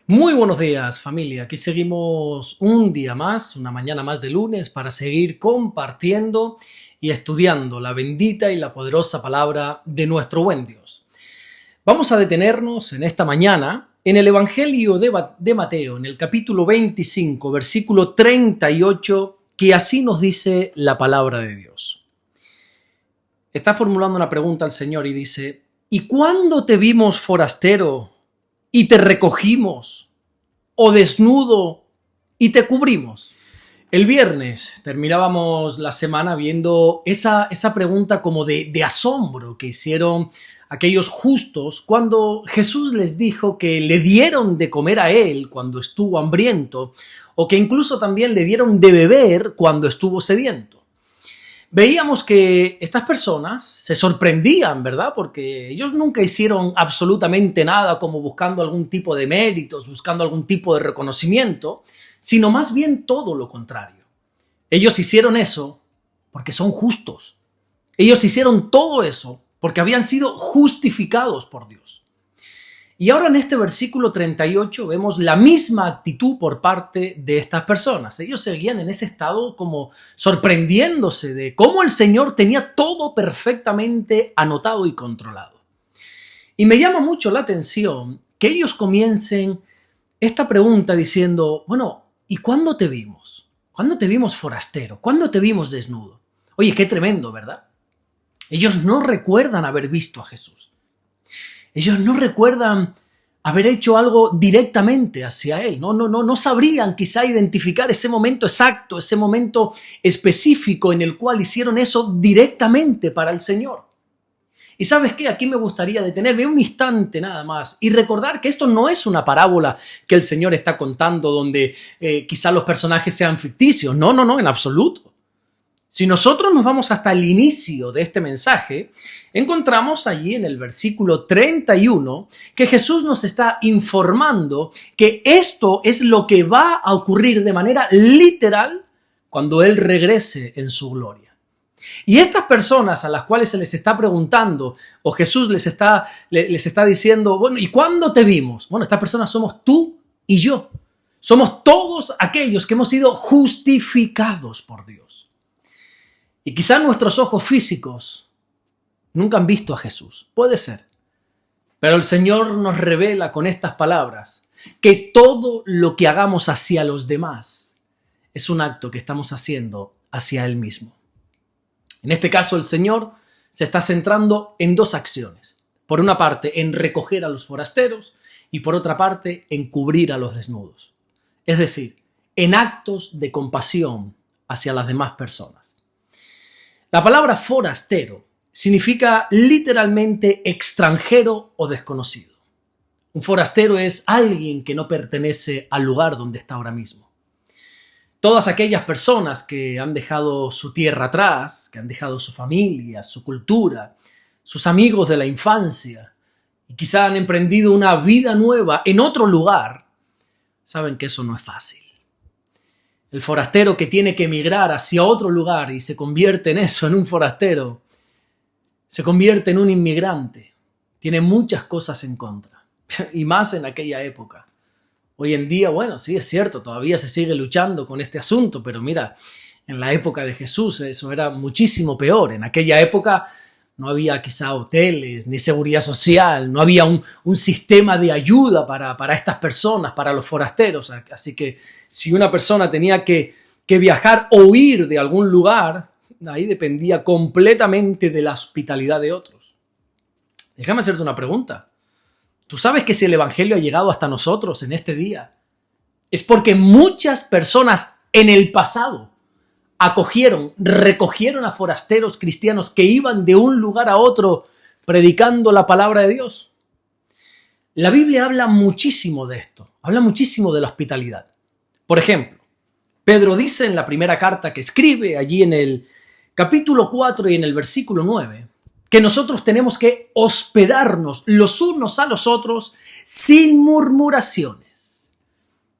Muy buenos días, familia. Aquí seguimos un día más, una mañana más de lunes para seguir compartiendo y estudiando la bendita y la poderosa palabra de nuestro buen Dios. Vamos a detenernos en esta mañana en el Evangelio de Mateo, en el capítulo 25, versículo 38, que así nos dice la palabra de Dios. Está formulando una pregunta al Señor y dice: ¿y cuándo te vimos forastero y te recogimos, o desnudo y te cubrimos? El viernes terminábamos la semana viendo esa pregunta como de asombro que hicieron aquellos justos cuando Jesús les dijo que le dieron de comer a él cuando estuvo hambriento, o que incluso también le dieron de beber cuando estuvo sediento. Veíamos que estas personas se sorprendían, ¿verdad? Porque ellos nunca hicieron absolutamente nada como buscando algún tipo de méritos, buscando algún tipo de reconocimiento, sino más bien todo lo contrario. Ellos hicieron eso porque son justos. Ellos hicieron todo eso porque habían sido justificados por Dios. Y ahora en este versículo 38 vemos la misma actitud por parte de estas personas. Ellos seguían en ese estado como sorprendiéndose de cómo el Señor tenía todo perfectamente anotado y controlado. Y me llama mucho la atención que ellos comiencen esta pregunta diciendo: bueno, ¿y cuándo te vimos? ¿Cuándo te vimos forastero? ¿Cuándo te vimos desnudo? Oye, qué tremendo, ¿verdad? Ellos no recuerdan haber visto a Jesús. Ellos no recuerdan haber hecho algo directamente hacia Él. No sabrían quizá identificar ese momento exacto, ese momento específico en el cual hicieron eso directamente para el Señor. Y ¿sabes qué? Aquí me gustaría detenerme un instante nada más y recordar que esto no es una parábola que el Señor está contando donde quizá los personajes sean ficticios. No, en absoluto. Si nosotros nos vamos hasta el inicio de este mensaje, encontramos allí en el versículo 31 que Jesús nos está informando que esto es lo que va a ocurrir de manera literal cuando Él regrese en su gloria. Y estas personas a las cuales se les está preguntando, o Jesús les está diciendo: bueno, ¿y cuándo te vimos? Bueno, estas personas somos tú y yo. Somos todos aquellos que hemos sido justificados por Dios. Y quizá nuestros ojos físicos nunca han visto a Jesús. Puede ser. Pero el Señor nos revela con estas palabras que todo lo que hagamos hacia los demás es un acto que estamos haciendo hacia Él mismo. En este caso, el Señor se está centrando en dos acciones. Por una parte, en recoger a los forasteros, y por otra parte, en cubrir a los desnudos. Es decir, en actos de compasión hacia las demás personas. La palabra forastero significa literalmente extranjero o desconocido. Un forastero es alguien que no pertenece al lugar donde está ahora mismo. Todas aquellas personas que han dejado su tierra atrás, que han dejado su familia, su cultura, sus amigos de la infancia, y quizá han emprendido una vida nueva en otro lugar, saben que eso no es fácil. El forastero que tiene que emigrar hacia otro lugar y se convierte en eso, en un forastero, se convierte en un inmigrante. Tiene muchas cosas en contra, y más en aquella época. Hoy en día, bueno, sí es cierto, todavía se sigue luchando con este asunto, pero mira, en la época de Jesús eso era muchísimo peor. En aquella época no había quizá hoteles, ni seguridad social, no había un sistema de ayuda para estas personas, para los forasteros. Así que si una persona tenía que viajar o huir de algún lugar, ahí dependía completamente de la hospitalidad de otros. Déjame hacerte una pregunta. ¿Tú sabes que si el Evangelio ha llegado hasta nosotros en este día, es porque muchas personas en el pasado recogieron a forasteros cristianos que iban de un lugar a otro predicando la palabra de Dios? La Biblia habla muchísimo de esto, habla muchísimo de la hospitalidad. Por ejemplo, Pedro dice en la primera carta que escribe, allí en el capítulo 4 y en el versículo 9, que nosotros tenemos que hospedarnos los unos a los otros sin murmuraciones.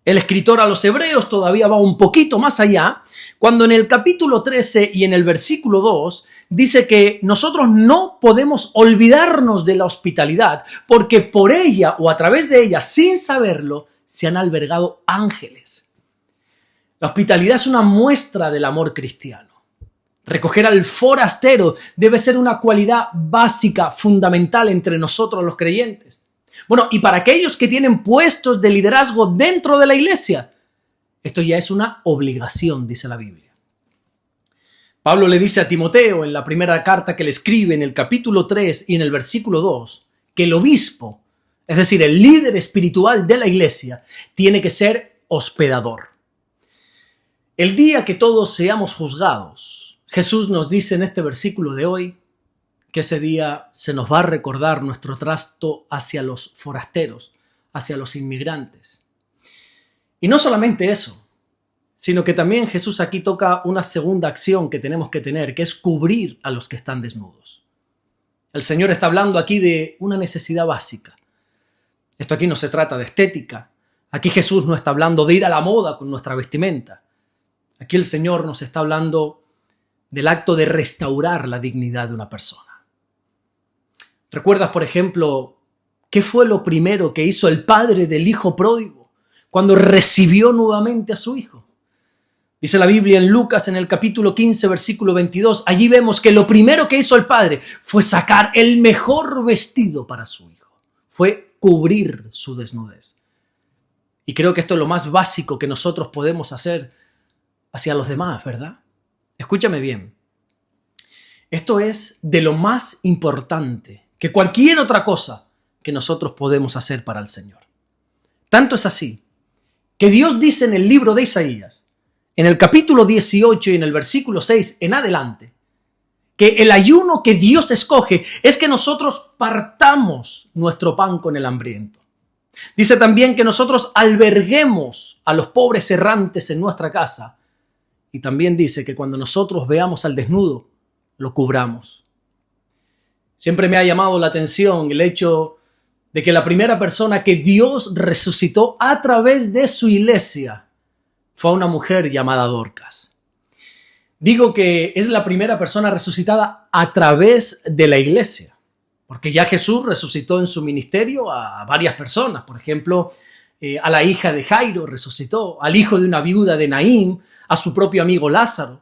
El escritor a los Hebreos todavía va un poquito más allá, cuando en el capítulo 13 y en el versículo 2 dice que nosotros no podemos olvidarnos de la hospitalidad, porque por ella o a través de ella, sin saberlo, se han albergado ángeles. La hospitalidad es una muestra del amor cristiano. Recoger al forastero debe ser una cualidad básica, fundamental entre nosotros los creyentes. Bueno, y para aquellos que tienen puestos de liderazgo dentro de la iglesia, esto ya es una obligación, dice la Biblia. Pablo le dice a Timoteo en la primera carta que le escribe en el capítulo 3 y en el versículo 2, que el obispo, es decir, el líder espiritual de la iglesia, tiene que ser hospedador. El día que todos seamos juzgados, Jesús nos dice en este versículo de hoy que ese día se nos va a recordar nuestro trato hacia los forasteros, hacia los inmigrantes. Y no solamente eso, sino que también Jesús aquí toca una segunda acción que tenemos que tener, que es cubrir a los que están desnudos. El Señor está hablando aquí de una necesidad básica. Esto aquí no se trata de estética. Aquí Jesús no está hablando de ir a la moda con nuestra vestimenta. Aquí el Señor nos está hablando del acto de restaurar la dignidad de una persona. ¿Recuerdas, por ejemplo, qué fue lo primero que hizo el padre del hijo pródigo cuando recibió nuevamente a su hijo? Dice la Biblia en Lucas, en el capítulo 15, versículo 22, allí vemos que lo primero que hizo el padre fue sacar el mejor vestido para su hijo. Fue cubrir su desnudez. Y creo que esto es lo más básico que nosotros podemos hacer hacia los demás, ¿verdad? Escúchame bien. Esto es de lo más importante que cualquier otra cosa que nosotros podemos hacer para el Señor. Tanto es así que Dios dice en el libro de Isaías, en el capítulo 18 y en el versículo 6 en adelante, que el ayuno que Dios escoge es que nosotros partamos nuestro pan con el hambriento. Dice también que nosotros alberguemos a los pobres errantes en nuestra casa. Y también dice que cuando nosotros veamos al desnudo, lo cubramos. Siempre me ha llamado la atención el hecho de que la primera persona que Dios resucitó a través de su iglesia fue una mujer llamada Dorcas. Digo que es la primera persona resucitada a través de la iglesia, porque ya Jesús resucitó en su ministerio a varias personas. Por ejemplo, a la hija de Jairo resucitó, al hijo de una viuda de Naín, a su propio amigo Lázaro.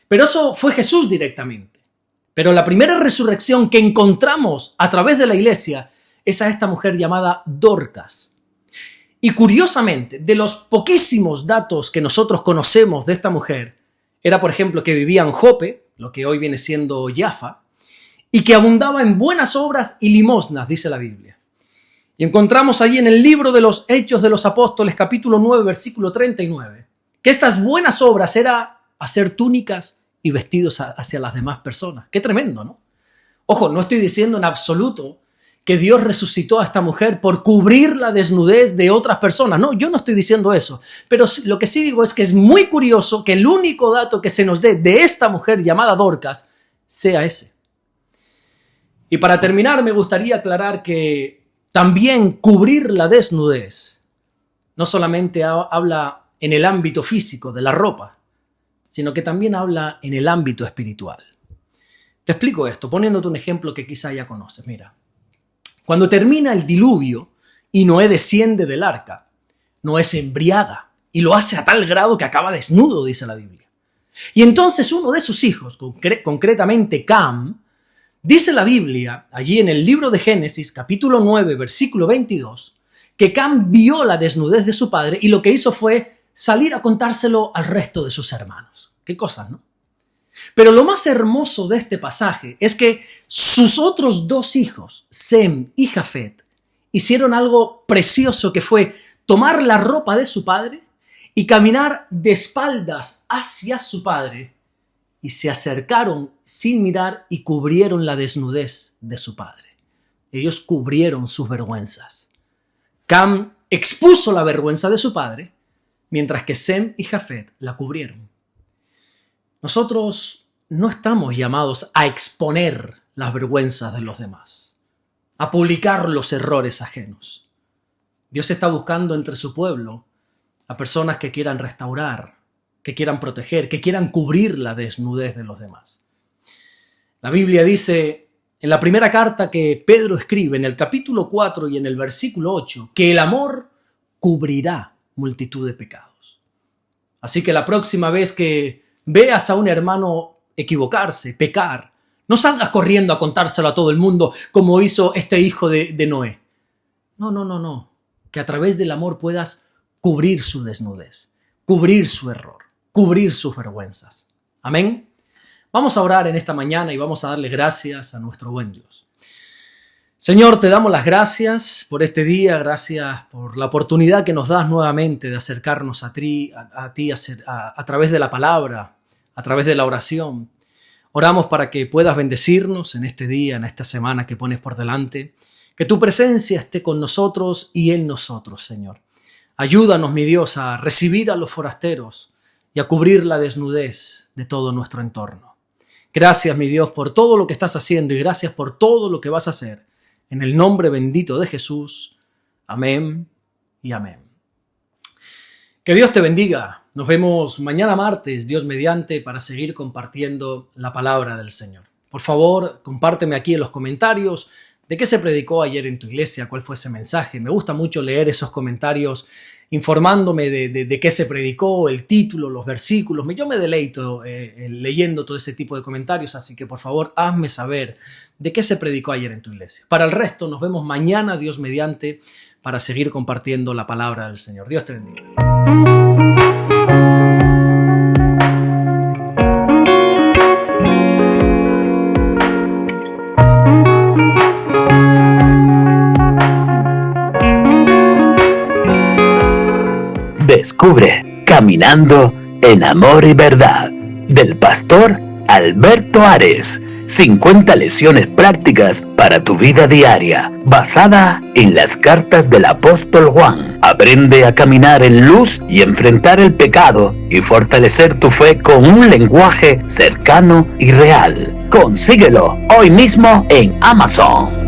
Pero eso fue Jesús directamente. Pero la primera resurrección que encontramos a través de la iglesia es a esta mujer llamada Dorcas. Y curiosamente, de los poquísimos datos que nosotros conocemos de esta mujer, era por ejemplo que vivía en Jope, lo que hoy viene siendo Jaffa, y que abundaba en buenas obras y limosnas, dice la Biblia. Y encontramos allí en el libro de los Hechos de los Apóstoles, capítulo 9, versículo 39, que estas buenas obras era hacer túnicas y vestidos hacia las demás personas. Qué tremendo, ¿no? Ojo, no estoy diciendo en absoluto que Dios resucitó a esta mujer por cubrir la desnudez de otras personas. No, yo no estoy diciendo eso. Pero lo que sí digo es que es muy curioso que el único dato que se nos dé de esta mujer llamada Dorcas sea ese. Y para terminar, me gustaría aclarar que también cubrir la desnudez no solamente habla en el ámbito físico de la ropa, sino que también habla en el ámbito espiritual. Te explico esto poniéndote un ejemplo que quizá ya conoces. Mira, cuando termina el diluvio y Noé desciende del arca, Noé se embriaga y lo hace a tal grado que acaba desnudo, dice la Biblia. Y entonces uno de sus hijos, concretamente Cam, dice la Biblia, allí en el libro de Génesis, capítulo 9, versículo 22, que Cam vio la desnudez de su padre y lo que hizo fue salir a contárselo al resto de sus hermanos. Qué cosas, ¿no? Pero lo más hermoso de este pasaje es que sus otros dos hijos, Sem y Jafet, hicieron algo precioso que fue tomar la ropa de su padre y caminar de espaldas hacia su padre y se acercaron sin mirar y cubrieron la desnudez de su padre. Ellos cubrieron sus vergüenzas. Cam expuso la vergüenza de su padre, mientras que Sem y Jafet la cubrieron. Nosotros no estamos llamados a exponer las vergüenzas de los demás, a publicar los errores ajenos. Dios está buscando entre su pueblo a personas que quieran restaurar, que quieran proteger, que quieran cubrir la desnudez de los demás. La Biblia dice en la primera carta que Pedro escribe, en el capítulo 4 y en el versículo 8, que el amor cubrirá multitud de pecados. Así que la próxima vez que veas a un hermano equivocarse, pecar, no salgas corriendo a contárselo a todo el mundo como hizo este hijo de Noé. No. Que a través del amor puedas cubrir su desnudez, cubrir su error, cubrir sus vergüenzas. Amén. Vamos a orar en esta mañana y vamos a darle gracias a nuestro buen Dios. Señor, te damos las gracias por este día, gracias por la oportunidad que nos das nuevamente de acercarnos a ti a través de la palabra, a través de la oración. Oramos para que puedas bendecirnos en este día, en esta semana que pones por delante, que tu presencia esté con nosotros y en nosotros, Señor. Ayúdanos, mi Dios, a recibir a los forasteros y a cubrir la desnudez de todo nuestro entorno. Gracias, mi Dios, por todo lo que estás haciendo y gracias por todo lo que vas a hacer. En el nombre bendito de Jesús. Amén y amén. Que Dios te bendiga. Nos vemos mañana martes, Dios mediante, para seguir compartiendo la palabra del Señor. Por favor, compárteme aquí en los comentarios de qué se predicó ayer en tu iglesia, cuál fue ese mensaje. Me gusta mucho leer esos comentarios informándome de qué se predicó, el título, los versículos. Yo me deleito leyendo todo ese tipo de comentarios, así que por favor hazme saber de qué se predicó ayer en tu iglesia. Para el resto nos vemos mañana, Dios mediante, para seguir compartiendo la palabra del Señor. Dios te bendiga. Descubre Caminando en Amor y Verdad del pastor Alberto Ares. 50 lecciones prácticas para tu vida diaria, basada en las cartas del apóstol Juan. Aprende a caminar en luz y enfrentar el pecado y fortalecer tu fe con un lenguaje cercano y real. Consíguelo hoy mismo en Amazon.